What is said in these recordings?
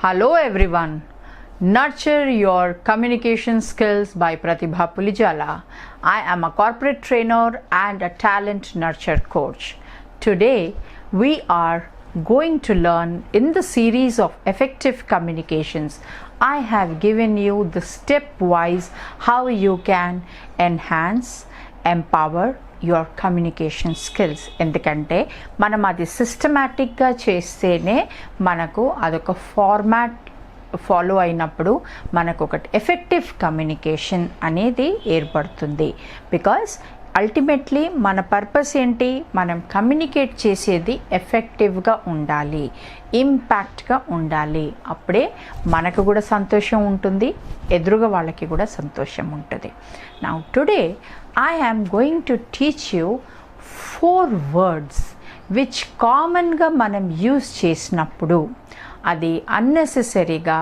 Hello everyone. Nurture your communication skills by Pratibha Pulijala. I am a corporate trainer and a talent nurture coach. Today we are going to learn in the series of effective communications. I have given you the stepwise how you can enhance, empower your communication skills. ఎందుకంటే మనం అది సిస్టమాటిక్గా చేస్తేనే మనకు అదొక format follow అయినప్పుడు మనకు ఒక effective communication అనేది ఏర్పడుతుంది. బికాస్ అల్టిమేట్లీ మన పర్పస్ ఏంటి, మనం కమ్యూనికేట్ చేసేది ఎఫెక్టివ్గా ఉండాలి, ఇంపాక్ట్గా ఉండాలి. అప్పుడే మనకు కూడా సంతోషం ఉంటుంది, ఎదురుగా వాళ్ళకి కూడా సంతోషం ఉంటుంది. Now today I am going to teach you 4 words which కామన్గా మనం యూజ్ చేసినప్పుడు అది అన్నెసెసరీగా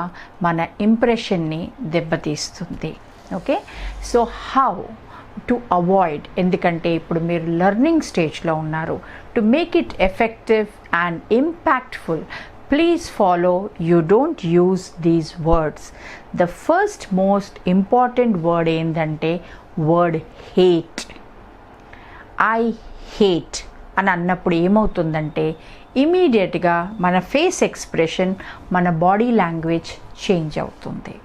మన ఇంప్రెషన్ని దెబ్బతీస్తుంది. Okay, so how to avoid, ఎందుకంటే ఇప్పుడు మీరు లెర్నింగ్ స్టేజ్లో ఉన్నారు. To make it effective and impactful, please follow, you don't use these words. The first most important word ఏంటంటే వర్డ్ హేట్. ఐ హేట్ అని అన్నప్పుడు ఏమవుతుందంటే ఇమీడియట్గా మన ఫేస్ ఎక్స్ప్రెషన్, మన బాడీ లాంగ్వేజ్ చేంజ్ అవుతుంది,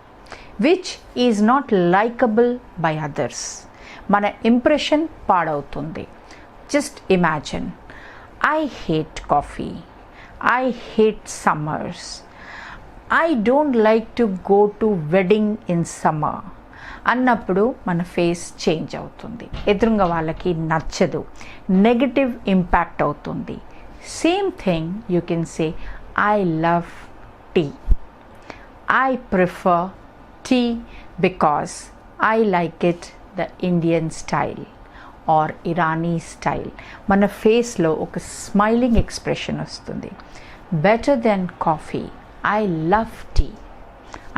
which is not likeable by others. మన impression పాడవుతుంది. Just imagine, I hate coffee, I hate summers, I don't like to go to wedding in summer అన్నప్పుడు మన ఫేస్ చేంజ్ అవుతుంది, ఎదురుగా వాళ్ళకి నచ్చదు, నెగటివ్ ఇంపాక్ట్ అవుతుంది. Same thing you can say I love tea, I prefer tea because I like it the Indian style or Irani style. మన ఫేస్లో ఒక స్మైలింగ్ ఎక్స్ప్రెషన్ వస్తుంది. Better than coffee, I love tea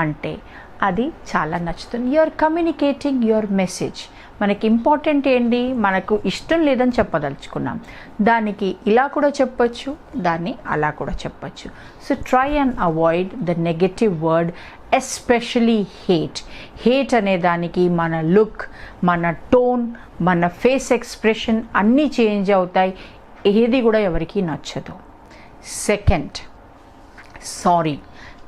అంటే అది చాలా నచ్చుతుంది. You're communicating your message. మనకి important ఏంటి, మనకు ఇష్టం లేదని చెప్పదలుచుకున్నాం, దానికి ఇలా కూడా చెప్పచ్చు, దాన్ని అలా కూడా చెప్పచ్చు. So try and avoid the negative word, especially hate. Hate అనే దానికి మన లుక్, మన టోన్, మన ఫేస్ ఎక్స్ప్రెషన్ అన్నీ చేంజ్ అవుతాయి, ఏది కూడా ఎవరికి నచ్చదు. Second, sorry.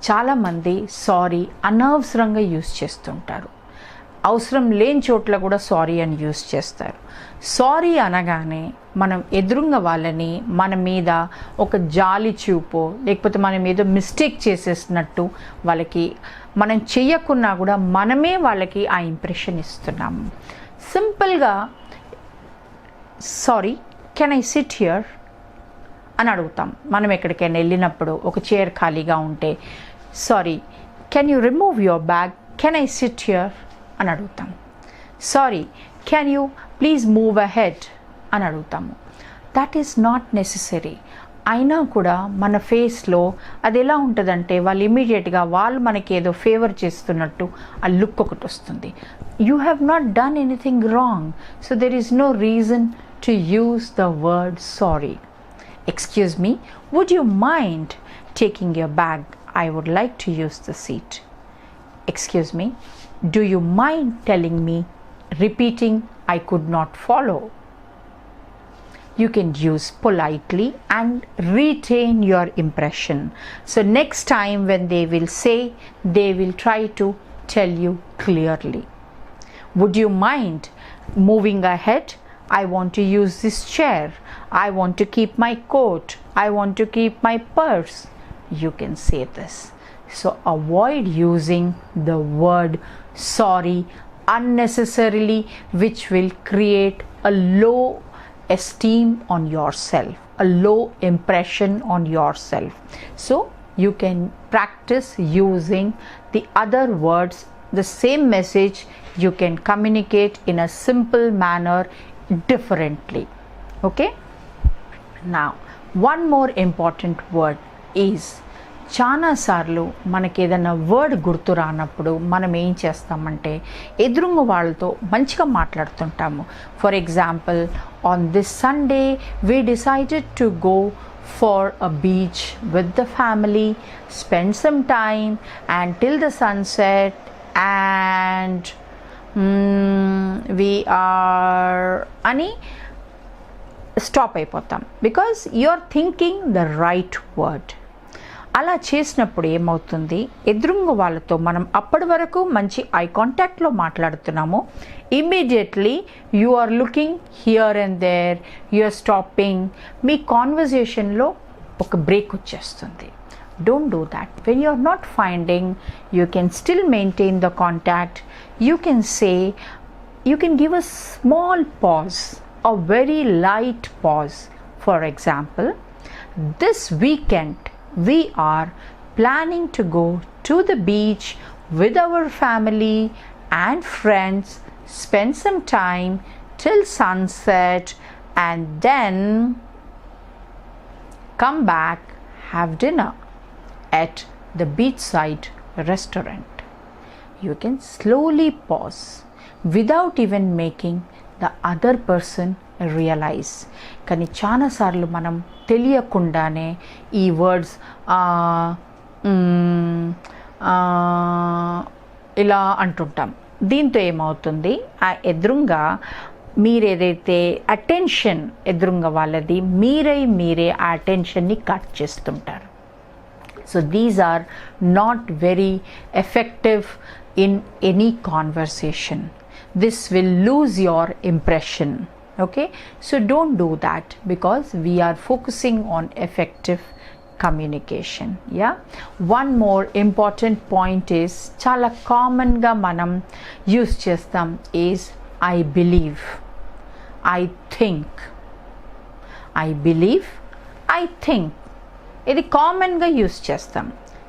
చాలామంది సారీ అనవసరంగా యూజ్ చేస్తుంటారు, అవసరం లేని చోట్ల కూడా సారీ అని యూజ్ చేస్తారు. సారీ అనగానే మనం ఎదురుగా వాళ్ళని మన మీద ఒక జాలి చూపో, లేకపోతే మన మీద మిస్టేక్ చేసేసినట్టు వాళ్ళకి మనం చెయ్యకున్నా కూడా మనమే వాళ్ళకి ఆ ఇంప్రెషన్ ఇస్తున్నాము. సింపుల్గా sorry, can I SIT here అని అడుగుతాం. మనం ఎక్కడికైనా వెళ్ళినప్పుడు ఒక చైర్ ఖాళీగా ఉంటే sorry, can you remove your bag, can I SIT here అని అడుగుతాం. Sorry, can you please move ahead అని అడుగుతాము. That is not necessary. అయినా కూడా మన ఫేస్లో అది ఎలా ఉంటుందంటే వాళ్ళు ఇమీడియట్గా వాళ్ళు మనకి ఏదో ఫేవర్ చేస్తున్నట్టు ఆ లుక్ ఒకటి వస్తుంది. You have not done anything wrong, so there is no reason to use the word sorry. Excuse me, would you mind taking your bag? I would like to use the seat. Excuse me, do you mind telling me, repeating I could not follow? You can use politely and retain your impression. So next time when they will say, they will try to tell you clearly. Would you mind moving ahead? I want to use this chair, I want to keep my coat, I want to keep my purse. You can say this. So avoid using the word sorry unnecessarily, which will create a low esteem on yourself, a low impression on yourself. So you can practice using the other words, the same message you can communicate in a simple manner differently. Okay, now one more important word is, చాలా సార్లు మనకి ఏదైనా word గుర్తు రానప్పుడు మనం ఏం చేస్తామంటే ఎదురుంగ వాళ్ళతో మంచిగా మాట్లాడుతుంటాము. For example, on this Sunday we decided to go for a beach with the family, spend some time until the sunset, and we are ani stop అయిపోతాం because you are thinking the right word. అలా చేసినప్పుడు ఏమవుతుంది, ఎదురుంగ వాళ్ళతో మనం అప్పటి వరకు మంచి eye కాంటాక్ట్లో మాట్లాడుతున్నాము, immediately you are looking here and there, you are stopping, మీ కాన్వర్జేషన్లో ఒక బ్రేక్ వచ్చేస్తుంది. Don't do that. When you are not finding, you can still maintain the contact. You can say, you can give a small pause, a very light pause. For example, this weekend we are planning to go to the beach with our family and friends, spend some time till sunset, and then come back, have dinner at the beachside restaurant. You can slowly pause without even making the other person realize. కానీ చాలాసార్లు మనం తెలియకుండానే ఈ words ఇలా అంటుంటాం. దీంతో ఏమవుతుంది, ఆ ఎదురుగా మీరేదైతే అటెన్షన్ ఎదురుగా వాళ్ళది మీరే ఆ అటెన్షన్ని కట్ చేస్తుంటారు. So these are not very effective in any conversation. This will lose your impression. Okay, so don't do that, because we are focusing on effective communication. Yeah, one more important point is chala common ga manam use chestam is I believe, I think, I believe, I think. ఇది కామన్గా use చేస్తాం,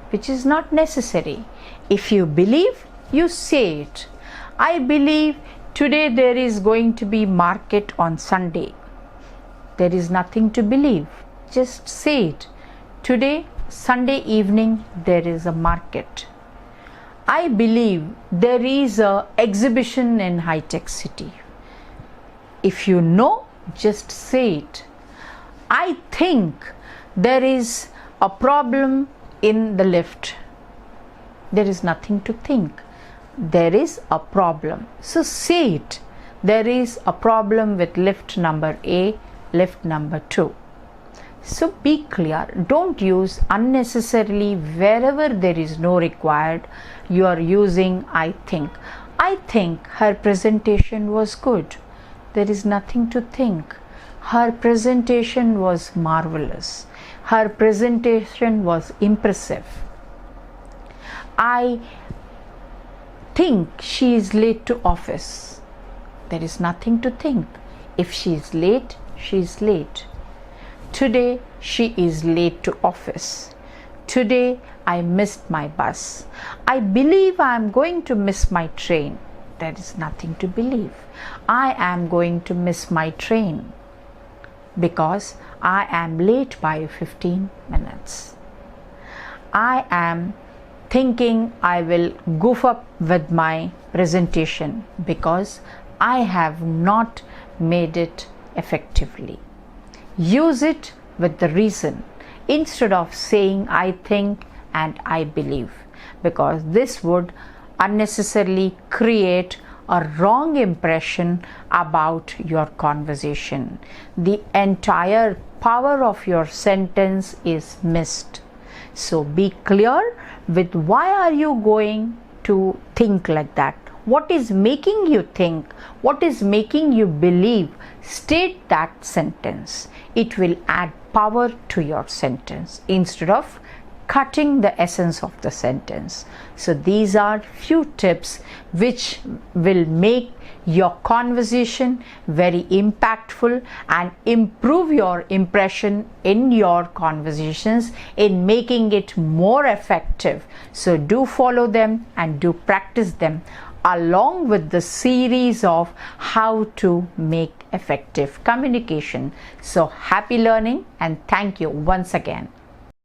which is not necessary. If you believe, you say it. I believe today there is going to be market on Sunday. There is nothing to believe, just say it. Today Sunday evening there is a market. I believe there is a exhibition in high-tech city. If you know, just say it. I think there is a problem in the lift. There is nothing to think. There is a problem. So say it. There is a problem with lift number A, lift number 2. So be clear. Don't use unnecessarily wherever there is no required. You are using I think. I think her presentation was good. There is nothing to think. Her presentation was marvelous. Her presentation was impressive. I think she is late to office. There is nothing to think. If she is late, she is late. Today she is late to office. Today I missed my bus. I believe I am going to miss my train. There is nothing to believe. I am going to miss my train because I am late by 15 minutes. I am thinking I will goof up with my presentation because I have not made it effectively. Use it with the reason instead of saying I think and I believe, because this would unnecessarily create a wrong impression about your conversation. The entire power of your sentence is missed. So be clear with why are you going to think like that. What is making you think? What is making you believe? State that sentence. It will add power to your sentence instead of cutting the essence of the sentence. So these are few tips which will make your conversation very impactful and improve your impression in your conversations in making it more effective. So do follow them and do practice them along with the series of how to make effective communication. So happy learning and thank you once again.